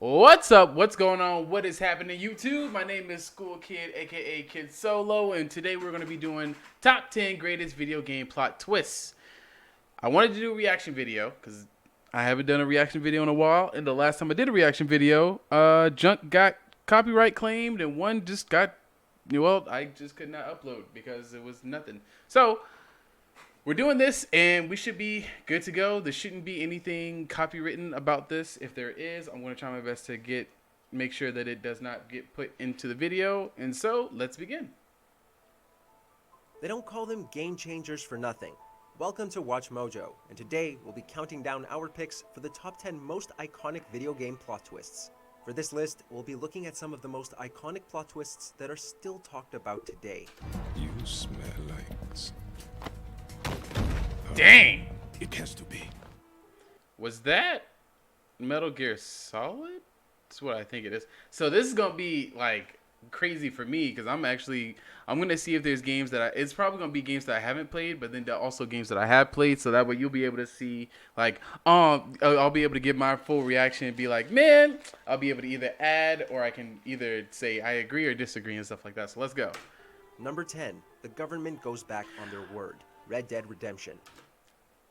What's up? What's going on? What is happening, YouTube? My name is School Kid, aka Kid Solo, and today we're going to be doing top 10 greatest video game plot twists. I wanted to do a reaction video because I haven't done a reaction video in a while, and the last time I did a reaction video, Junk got copyright claimed, and one just got, well, I just could not upload because it was nothing. So we're doing this, and we should be good to go. There shouldn't be anything copywritten about this. If there is, I'm going to try my best to make sure that it does not get put into the video. And so, let's begin. They don't call them game changers for nothing. Welcome to Watch Mojo, and today we'll be counting down our picks for the top 10 most iconic video game plot twists. For this list, we'll be looking at some of the most iconic plot twists that are still talked about today. You smell like... Dang! It has to be. Was that Metal Gear Solid? That's what I think it is. So this is gonna be like crazy for me because I'm gonna see if there's games that it's probably gonna be games that I haven't played, but then there are also games that I have played, so that way you'll be able to see like I'll be able to give my full reaction and be like, man, I'll be able to either add or I can either say I agree or disagree and stuff like that. So let's go. Number 10, the government goes back on their word. Red Dead Redemption.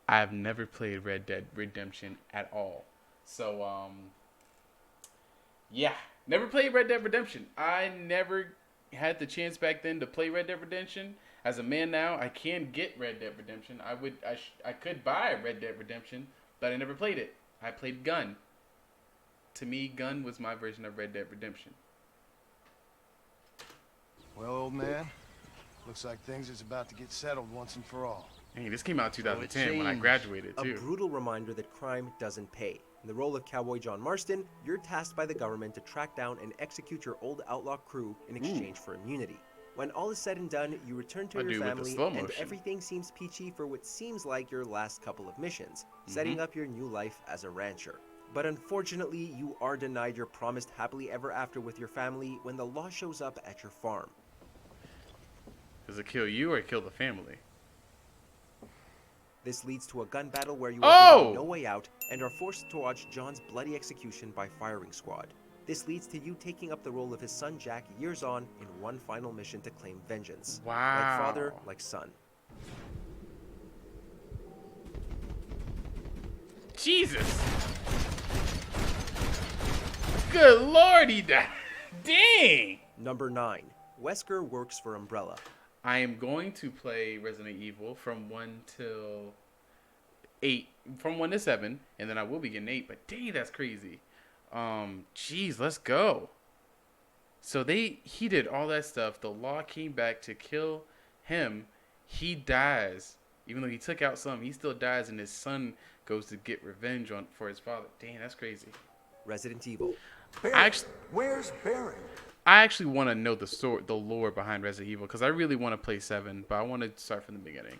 I've never played Red Dead Redemption at all. So, yeah. Never played Red Dead Redemption. I never had the chance back then to play Red Dead Redemption. As a man now, I can get Red Dead Redemption. I could buy Red Dead Redemption, but I never played it. I played Gun. To me, Gun was my version of Red Dead Redemption. Well, old man, looks like things is about to get settled once and for all. Hey, this came out in 2010 when I graduated, too. A brutal reminder that crime doesn't pay. In the role of Cowboy John Marston, you're tasked by the government to track down and execute your old outlaw crew in exchange for immunity. When all is said and done, you return to your family, and everything seems peachy for what seems like your last couple of missions, setting up your new life as a rancher. But unfortunately, you are denied your promised happily ever after with your family when the law shows up at your farm. Does it kill you or kill the family? This leads to a gun battle where you are given no way out and are forced to watch John's bloody execution by firing squad. This leads to you taking up the role of his son Jack years on in one final mission to claim vengeance. Wow. Like father, like son. Jesus. Good Lord, he died. Dang. Number 9. Wesker works for Umbrella. I am going to play Resident Evil from 1 till 8, from 1 to 7, and then I will be getting 8, but dang, that's crazy. Jeez, let's go. So he did all that stuff. The law came back to kill him. He dies. Even though he took out some, he still dies, and his son goes to get revenge for his father. Dang, that's crazy. Resident Evil. Where's Barry? I actually want to know the lore behind Resident Evil because I really want to play 7, but I want to start from the beginning.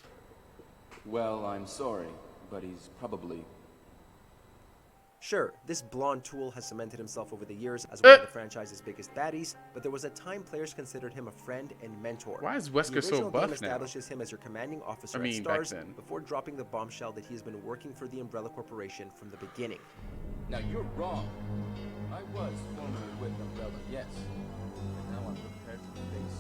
Well, I'm sorry, but he's probably... Sure, this blonde tool has cemented himself over the years as one of the franchise's biggest baddies, but there was a time players considered him a friend and mentor. Why is Wesker so buff now? The original game establishes him as your commanding officer at Stars before dropping the bombshell that he has been working for the Umbrella Corporation from the beginning. Now you're wrong. I was formerly with Umbrella, yes. And now I'm prepared to face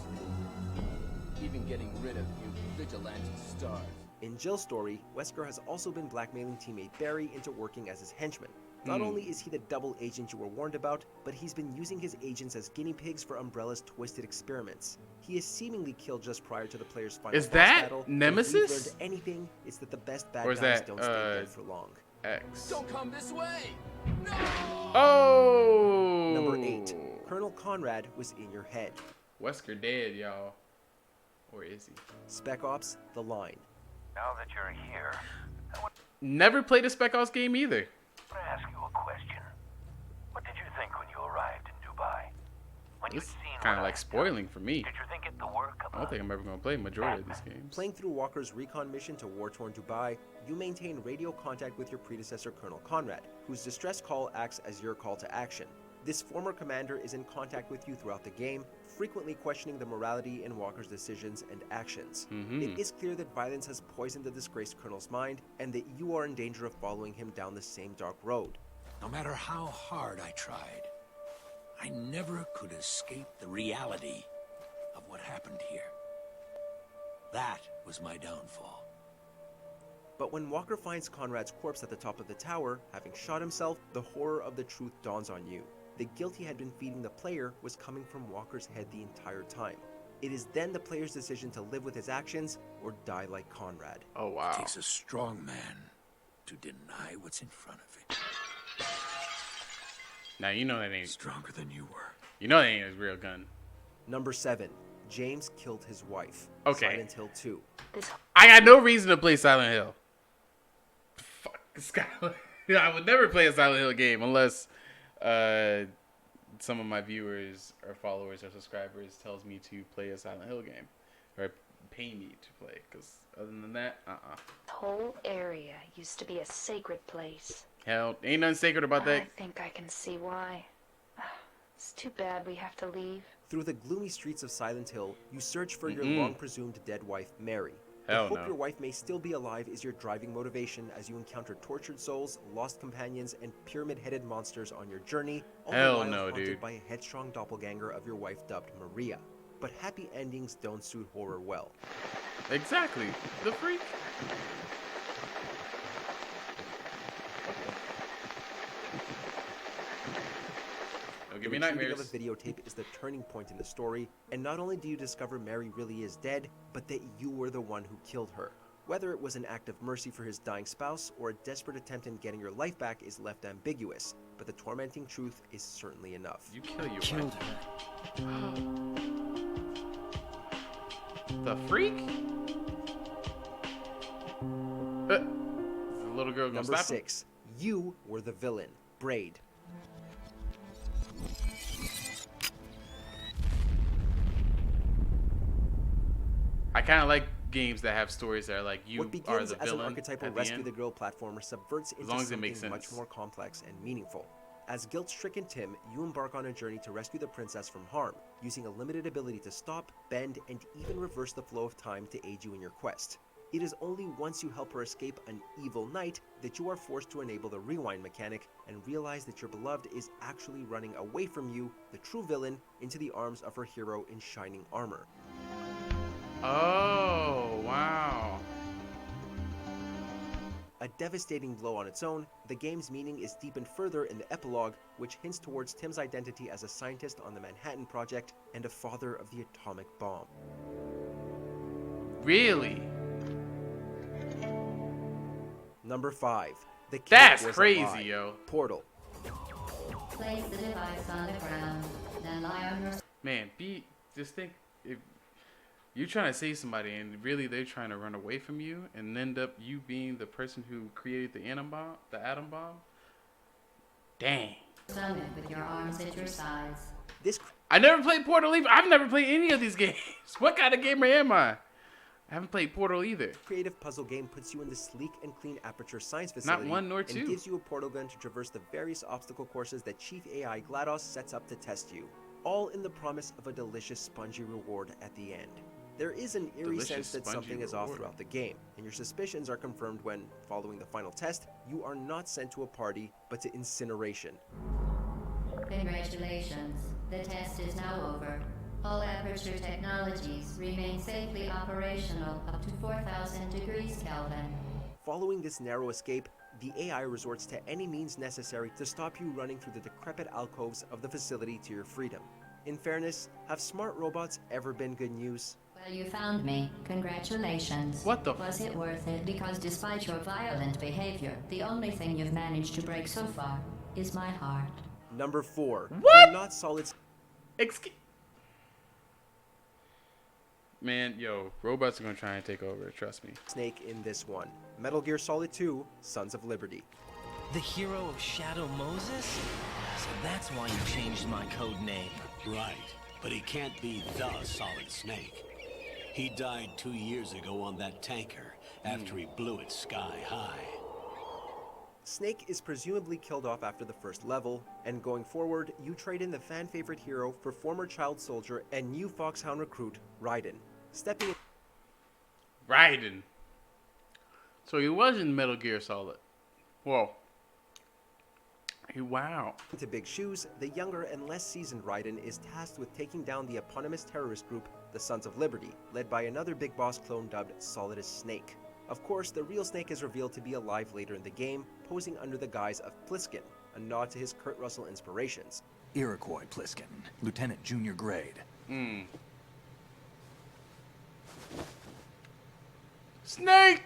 you. Even getting rid of you vigilante stars. In Jill's story, Wesker has also been blackmailing teammate Barry into working as his henchman. Not only is he the double agent you were warned about, but he's been using his agents as guinea pigs for Umbrella's twisted experiments. He is seemingly killed just prior to the player's final boss battle. Is that Nemesis? If we've learned anything, it's that the best bad guys don't stay dead for long. X. Don't come this way! No! Oh! Number 8. Colonel Conrad was in your head. Wesker dead, y'all. Or is he? Spec Ops: The Line. Now that you're here, I want Never played a Spec Ops game either. to ask you a question. What did you think when you arrived in Dubai? When you'd This is seen kind what of like I'd spoiling done, for me. did you think it the work of I don't think I'm ever going to play a majority of these games. Playing through Walker's recon mission to war-torn Dubai, you maintain radio contact with your predecessor Colonel Conrad, whose distress call acts as your call to action. This former commander is in contact with you throughout the game, frequently questioning the morality in Walker's decisions and actions. It is clear that violence has poisoned the disgraced colonel's mind, and that you are in danger of following him down the same dark road. No matter how hard I tried, I never could escape the reality of what happened here. That was my downfall. But when Walker finds Conrad's corpse at the top of the tower, having shot himself, the horror of the truth dawns on you. The guilt he had been feeding the player was coming from Walker's head the entire time. It is then the player's decision to live with his actions or die like Conrad. Oh, It wow. takes a strong man to deny what's in front of it. Now, you know that ain't... Stronger than you were. You know that ain't his real gun. Number 7. James killed his wife. Okay. Silent Hill 2. I got no reason to play Silent Hill. Fuck, Skylar. I would never play a Silent Hill game unless some of my viewers or followers or subscribers tells me to play a Silent Hill game or pay me to play. Because other than that, The whole area used to be a sacred place. Hell, ain't nothing sacred about that. I think I can see why. It's too bad we have to leave. Through the gloomy streets of Silent Hill, you search for your long-presumed dead wife, Mary. Hell The hope no. your wife may still be alive is your driving motivation as you encounter tortured souls, lost companions, and pyramid-headed monsters on your journey, all Hell the while no, haunted dude. by a headstrong doppelganger of your wife dubbed Maria. But happy endings don't suit horror well. Exactly. The freak. Don't give me The retrieving nightmares. of a videotape is the turning point in the story, and not only do you discover Mary really is dead, but that you were the one who killed her. Whether it was an act of mercy for his dying spouse or a desperate attempt in getting your life back is left ambiguous, but the tormenting truth is certainly enough. You kill your Killed wife. her. The freak? The little girl gonna Number slap him? 6. You were the villain, Braid. I kind of like games that have stories that are like you What are begins the as an villain archetypal at the rescue end. the girl platformer subverts into long as it something makes much sense. more complex and meaningful. As guilt-stricken Tim, you embark on a journey to rescue the princess from harm, using a limited ability to stop, bend, and even reverse the flow of time to aid you in your quest. It is only once you help her escape an evil knight that you are forced to enable the rewind mechanic and realize that your beloved is actually running away from you, the true villain, into the arms of her hero in shining armor. Oh, wow. A devastating blow on its own, the game's meaning is deepened further in the epilogue, which hints towards Tim's identity as a scientist on the Manhattan Project and a father of the atomic bomb. Really? Number 5. The Kid That's Was crazy, Alive. yo. Portal. Place the device on the ground, then lie on your Man, just think if you're trying to save somebody and really they're trying to run away from you and end up you being the person who created the atom bomb. Dang. stomach with your arms at your sides. This I never played Portal either. I've never played any of these games. What kind of gamer am I? I haven't played Portal either. creative puzzle game puts you in the sleek and clean aperture science facility one nor and two. gives you a portal gun to traverse the various obstacle courses that Chief AI GLaDOS sets up to test you, all in the promise of a delicious spongy reward at the end. There is an eerie Delicious sense that spongy something is off reward. throughout the game, and your suspicions are confirmed when, following the final test, you are not sent to a party, but to incineration. Congratulations. The test is now over. All aperture technologies remain safely operational up to 4,000 degrees Kelvin. Following this narrow escape, the AI resorts to any means necessary to stop you running through the decrepit alcoves of the facility to your freedom. In fairness, have smart robots ever been good news? Well, you found me. Congratulations. What the Was it worth it? Because despite your violent behavior, the only thing you've managed to break so far is my heart. Number 4. What? You're not solid Excuse. Man, yo, robots are gonna try and take over. Trust me. Snake in this one. Metal Gear Solid 2, Sons of Liberty. The hero of Shadow Moses? So that's why you changed my code name. Right, but he can't be the Solid Snake. He died 2 years ago on that tanker after he blew it sky high. Snake is presumably killed off after the first level, and going forward, you trade in the fan-favorite hero for former child soldier and new Foxhound recruit, Raiden. Stepping in Raiden. So he was in Metal Gear Solid. Well, Wow. To big shoes, the younger and less seasoned Raiden is tasked with taking down the eponymous terrorist group, the Sons of Liberty, led by another Big Boss clone dubbed Solidus Snake. Of course, the real Snake is revealed to be alive later in the game, posing under the guise of Pliskin, a nod to his Kurt Russell inspirations. Iroquois Pliskin, Lieutenant Junior Grade. Snake!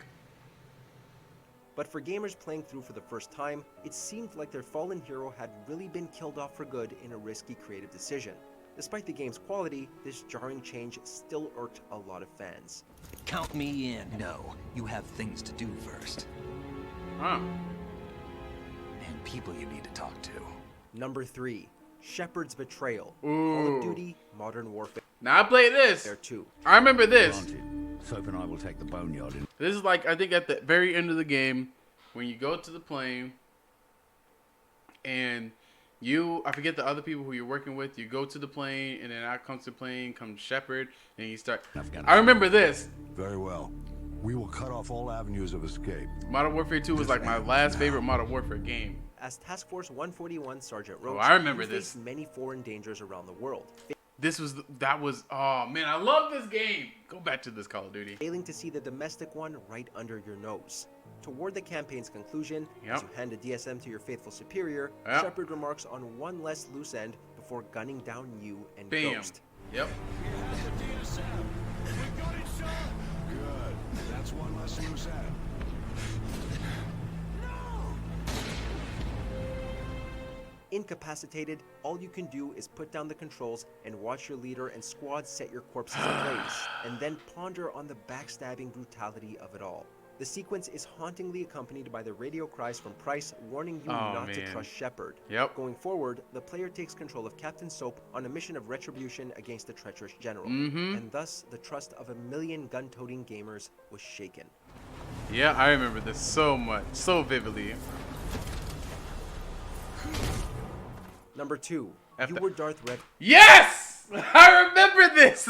But for gamers playing through for the first time, it seemed like their fallen hero had really been killed off for good in a risky creative decision. Despite the game's quality, this jarring change still irked a lot of fans. Count me in. No, you have things to do first. Huh. And people you need to talk to. Number 3. Shepard's Betrayal. Ooh. Call of Duty Modern Warfare Now I played this. There 2. I remember this. Soap and I will take the boneyard in. This is like, I think at the very end of the game, when you go to the plane, and I forget the other people who you're working with, you go to the plane, and then out comes the plane, comes Shepard, and you start. I remember this. Very well. We will cut off all avenues of escape. Modern Warfare 2 was like my last favorite Modern Warfare game. As Task Force 141 Sergeant Roach, I remember you this. face many foreign dangers around the world. Oh man, I love this game. Go back to this Call of Duty. Failing to see the domestic one right under your nose. Toward the campaign's conclusion, as you hand a DSM to your faithful superior, Shepard remarks on one less loose end before gunning down you and Ghost. Yep. Good. That's one less loose end. Incapacitated, all you can do is put down the controls and watch your leader and squad set your corpses ablaze, and then ponder on the backstabbing brutality of it all. The sequence is hauntingly accompanied by the radio cries from Price warning you not to trust Shepard. Yep. Going forward, the player takes control of Captain Soap on a mission of retribution against the treacherous general, and thus the trust of a million gun-toting gamers was shaken. Yeah, I remember this so much, so vividly. Number 2, you were Darth Revan. Yes! I remember this!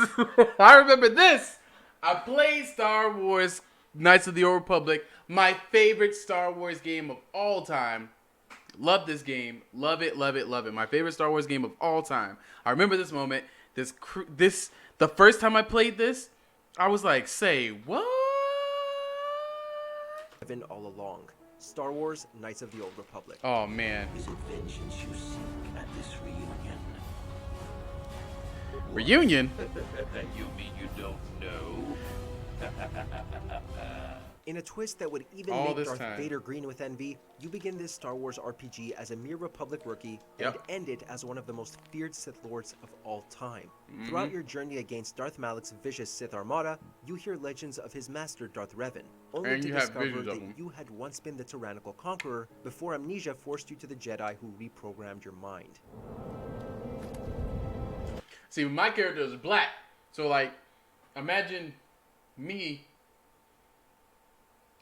I remember this! I played Star Wars Knights of the Old Republic, my favorite Star Wars game of all time. Love this game. Love it, love it, love it. My favorite Star Wars game of all time. I remember this moment. The first time I played this, I was like, say what? Revan all along. Star Wars Knights of the Old Republic. Oh man. Is it vengeance you seek at this reunion? Reunion? You mean you don't know? In a twist that would even make Darth Vader green with envy, you begin this Star Wars RPG as a mere Republic rookie and end it as one of the most feared Sith Lords of all time. Throughout your journey against Darth Malik's vicious Sith Armada, you hear legends of his master Darth Revan, only to discover that you had once been the tyrannical conqueror before amnesia forced you to the Jedi who reprogrammed your mind. See, my character is black, so like, imagine me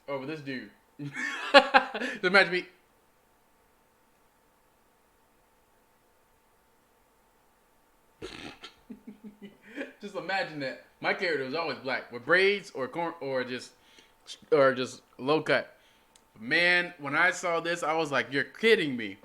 over this dude. Imagine me. Just imagine that my character was always black with braids or corn or just low cut. Man, when I saw this, I was like, "You're kidding me!"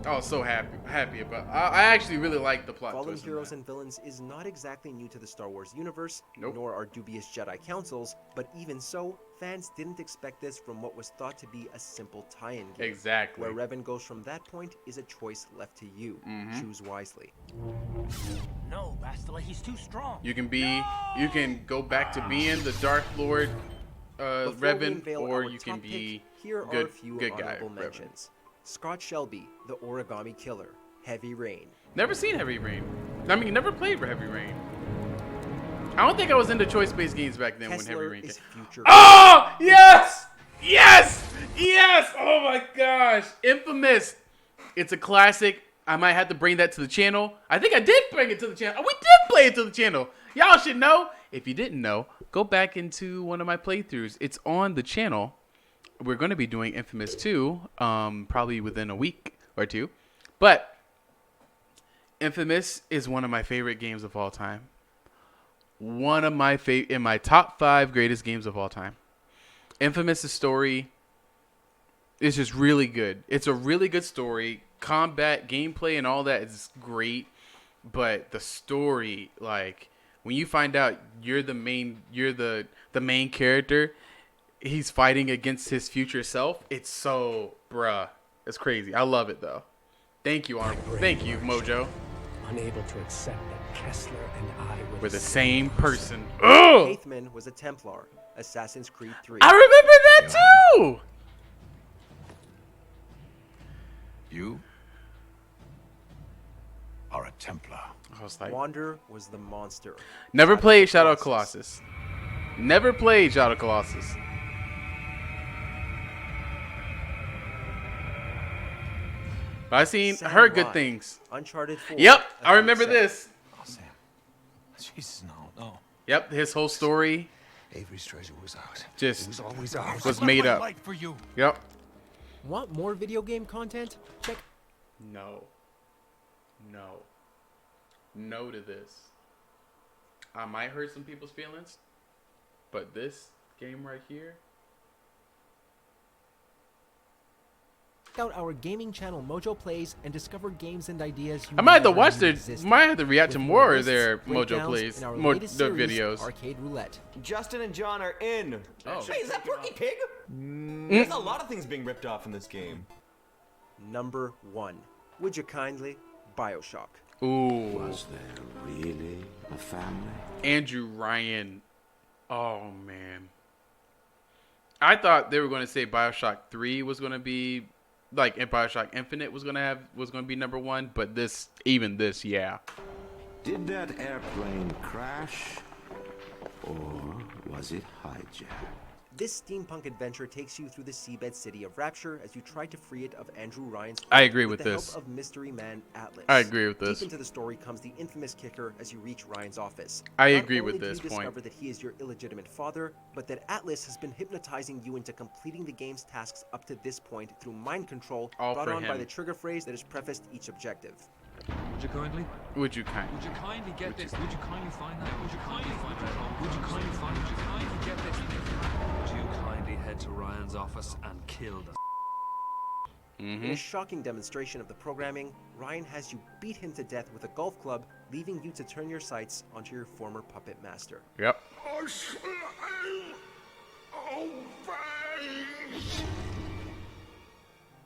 I was so happy about. I actually really like the plot. Fallen heroes and villains is not exactly new to the Star Wars universe, nor are dubious Jedi councils. But even so, fans didn't expect this from what was thought to be a simple tie-in game. Exactly. Where Revan goes from that point is a choice left to you. Choose wisely. No, Bastila, he's too strong. You can go back to being the Dark Lord, Revan, or you can be here are a few good guy. honorable mentions. Scott Shelby, the Origami Killer, Heavy Rain. Never seen Heavy Rain. I mean, never played for Heavy Rain. I don't think I was into choice-based games back then when Heavy Rain came. Oh, yes! Yes! Yes! Oh my gosh. Infamous. It's a classic. I might have to bring that to the channel. I think I did bring it to the channel. We did play it to the channel. Y'all should know. If you didn't know, go back into one of my playthroughs. It's on the channel. We're going to be doing Infamous 2 probably within a week or two. But Infamous is one of my favorite games of all time. One of my in my top 5 greatest games of all time. Infamous' story It's just really good. It's a really good story. Combat, gameplay, and all that is great. But the story, like when you find out you're the main character, he's fighting against his future self. It's so, bruh, it's crazy. I love it though. Thank you, Arm. Thank you, Mojo. Unable to accept that Kessler and I were the same person. Haithman was a Templar. Assassin's Creed 3. I remember that too. You are a Templar. I was like, Wander was the monster. Never played Shadow of Colossus. Never played Shadow of Colossus. But heard good things. Uncharted 4. Yep, I remember this. Oh, Sam. Jesus, no. Yep, his whole story. Avery's treasure was ours. Just it was always ours. Was made up. For you. Yep. Want more video game content? Check. No to this. I might hurt some people's feelings, but this game right here. Check out our gaming channel Mojo Plays and discover games and ideas you I might have to never watch knew their. existed. Might have to react to With more of lists, their Mojo breakdowns, Plays, and our more latest their series, videos. Arcade Roulette. Justin and John are in. Oh. Hey, is that Porky Pig? There's a lot of things being ripped off in this game. Number 1. Would you kindly? Bioshock. Ooh. Was there really a family? Andrew Ryan. Oh man. I thought they were going to say Bioshock 3 was going to be like, and Bioshock Infinite was going to be number 1, but this, yeah. Did that airplane crash, or was it hijacked? This steampunk adventure takes you through the seabed city of Rapture as you try to free it of Andrew Ryan's I agree with the this. help of mystery man Atlas. I agree with this. Deep into the story comes the infamous kicker as you reach Ryan's office. I Not agree only with do this you point. discover that he is your illegitimate father, but that Atlas has been hypnotizing you into completing the game's tasks up to this point through mind control All brought for on by him. the trigger phrase that has prefaced each objective. Would you kindly? Would you kindly? Would you kindly get this? Would you kindly find that? Would you kindly find that? Would you kindly find? Would you kindly get this? Would you kindly head to Ryan's office and kill the? In a shocking demonstration of the programming, Ryan has you beat him to death with a golf club, leaving you to turn your sights onto your former puppet master. Yep.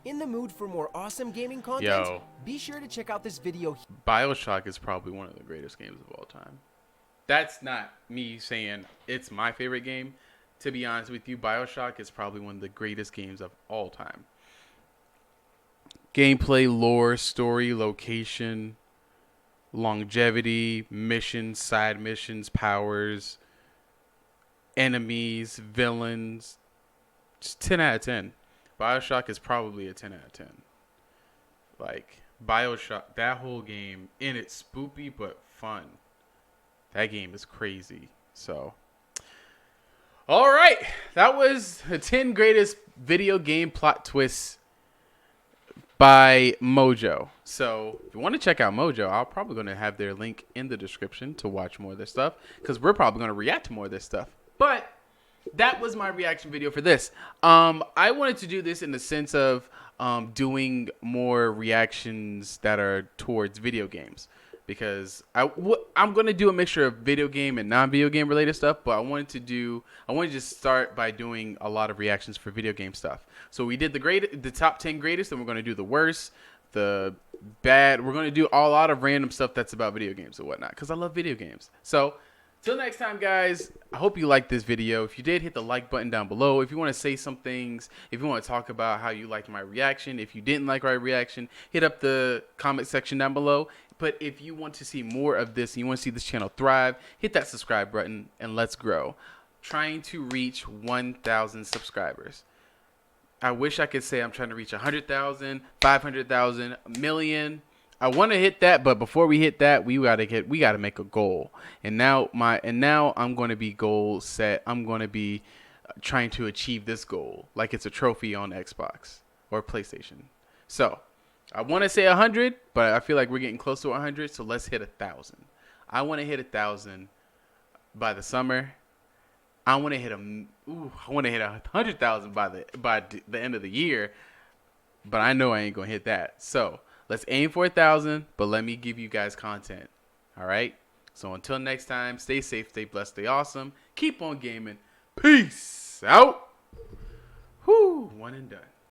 In the mood for more awesome gaming content? Yo. Be sure to check out this video. Bioshock is probably one of the greatest games of all time. That's not me saying it's my favorite game. To be honest with you, Bioshock is probably one of the greatest games of all time. Gameplay, lore, story, location, longevity, missions, side missions, powers, enemies, villains. Just 10 out of 10. Bioshock is probably a 10 out of 10. Like, Bioshock, that whole game, in it's spoopy but fun. That game is crazy. So, all right. That was the 10 greatest video game plot twists by Mojo. So, if you want to check out Mojo, I'm probably going to have their link in the description to watch more of their stuff, because we're probably going to react to more of this stuff. But that was my reaction video for this. I wanted to do this in the sense of doing more reactions that are towards video games, because I'm going to do a mixture of video game and non-video game related stuff, but I wanted to just start by doing a lot of reactions for video game stuff. So we did the top 10 greatest, and we're going to do the worst, the bad. We're going to do a lot of random stuff that's about video games and whatnot, because I love video games. So till next time, guys, I hope you liked this video. If you did, hit the like button down below. If you want to say some things, if you want to talk about how you liked my reaction, if you didn't like my reaction, hit up the comment section down below. But if you want to see more of this and you want to see this channel thrive, hit that subscribe button and let's grow. Trying to reach 1,000 subscribers. I wish I could say I'm trying to reach 100,000, 500,000, a million. I want to hit that, but before we hit that, we gotta make a goal. And now I'm going to be goal set. I'm going to be trying to achieve this goal like it's a trophy on Xbox or PlayStation. So I want to say 100, but I feel like we're getting close to 100. So let's hit 1,000. I want to hit 1,000 by the summer. I want to hit I want to hit 100,000 by the end of the year, but I know I ain't gonna hit that. So let's aim for 1,000, but let me give you guys content. All right. So until next time, stay safe, stay blessed, stay awesome. Keep on gaming. Peace out. Whoo, one and done.